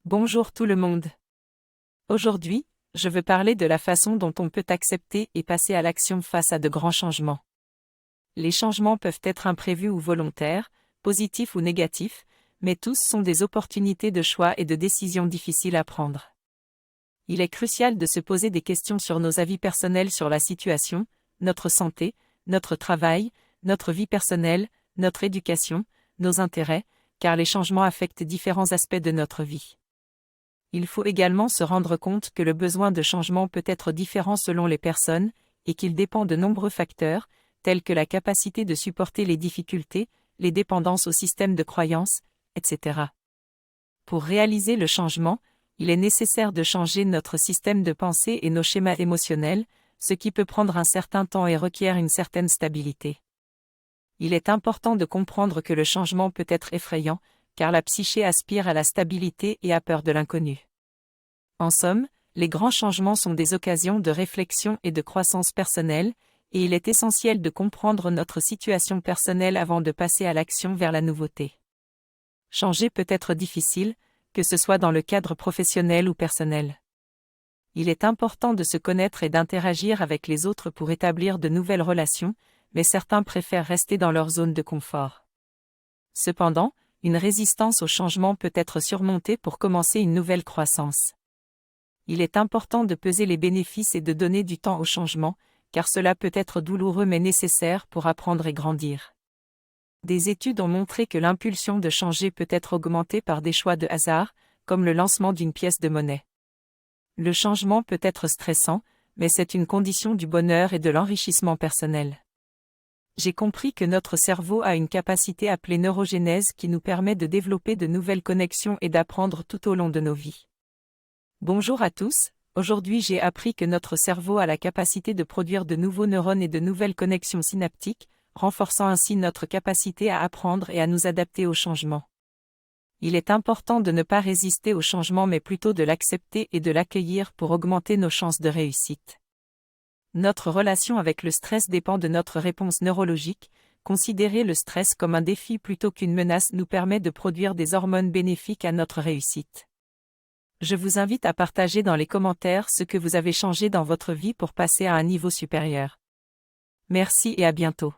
Bonjour tout le monde. Aujourd'hui, je veux parler de la façon dont on peut accepter et passer à l'action face à de grands changements. Les changements peuvent être imprévus ou volontaires, positifs ou négatifs, mais tous sont des opportunités de choix et de décisions difficiles à prendre. Il est crucial de se poser des questions sur nos avis personnels sur la situation, notre santé, notre travail, notre vie personnelle, notre éducation, nos intérêts, car les changements affectent différents aspects de notre vie. Il faut également se rendre compte que le besoin de changement peut être différent selon les personnes, et qu'il dépend de nombreux facteurs, tels que la capacité de supporter les difficultés, les dépendances au système de croyances, etc. Pour réaliser le changement, il est nécessaire de changer notre système de pensée et nos schémas émotionnels, ce qui peut prendre un certain temps et requiert une certaine stabilité. Il est important de comprendre que le changement peut être effrayant, car la psyché aspire à la stabilité et a peur de l'inconnu. En somme, les grands changements sont des occasions de réflexion et de croissance personnelle, et il est essentiel de comprendre notre situation personnelle avant de passer à l'action vers la nouveauté. Changer peut être difficile, que ce soit dans le cadre professionnel ou personnel. Il est important de se connaître et d'interagir avec les autres pour établir de nouvelles relations, mais certains préfèrent rester dans leur zone de confort. Cependant, une résistance au changement peut être surmontée pour commencer une nouvelle croissance. Il est important de peser les bénéfices et de donner du temps au changement, car cela peut être douloureux mais nécessaire pour apprendre et grandir. Des études ont montré que l'impulsion de changer peut être augmentée par des choix de hasard, comme le lancement d'une pièce de monnaie. Le changement peut être stressant, mais c'est une condition du bonheur et de l'enrichissement personnel. J'ai compris que notre cerveau a une capacité appelée neurogénèse qui nous permet de développer de nouvelles connexions et d'apprendre tout au long de nos vies. Bonjour à tous, aujourd'hui j'ai appris que notre cerveau a la capacité de produire de nouveaux neurones et de nouvelles connexions synaptiques, renforçant ainsi notre capacité à apprendre et à nous adapter au changement. Il est important de ne pas résister au changement mais plutôt de l'accepter et de l'accueillir pour augmenter nos chances de réussite. Notre relation avec le stress dépend de notre réponse neurologique. Considérer le stress comme un défi plutôt qu'une menace nous permet de produire des hormones bénéfiques à notre réussite. Je vous invite à partager dans les commentaires ce que vous avez changé dans votre vie pour passer à un niveau supérieur. Merci et à bientôt.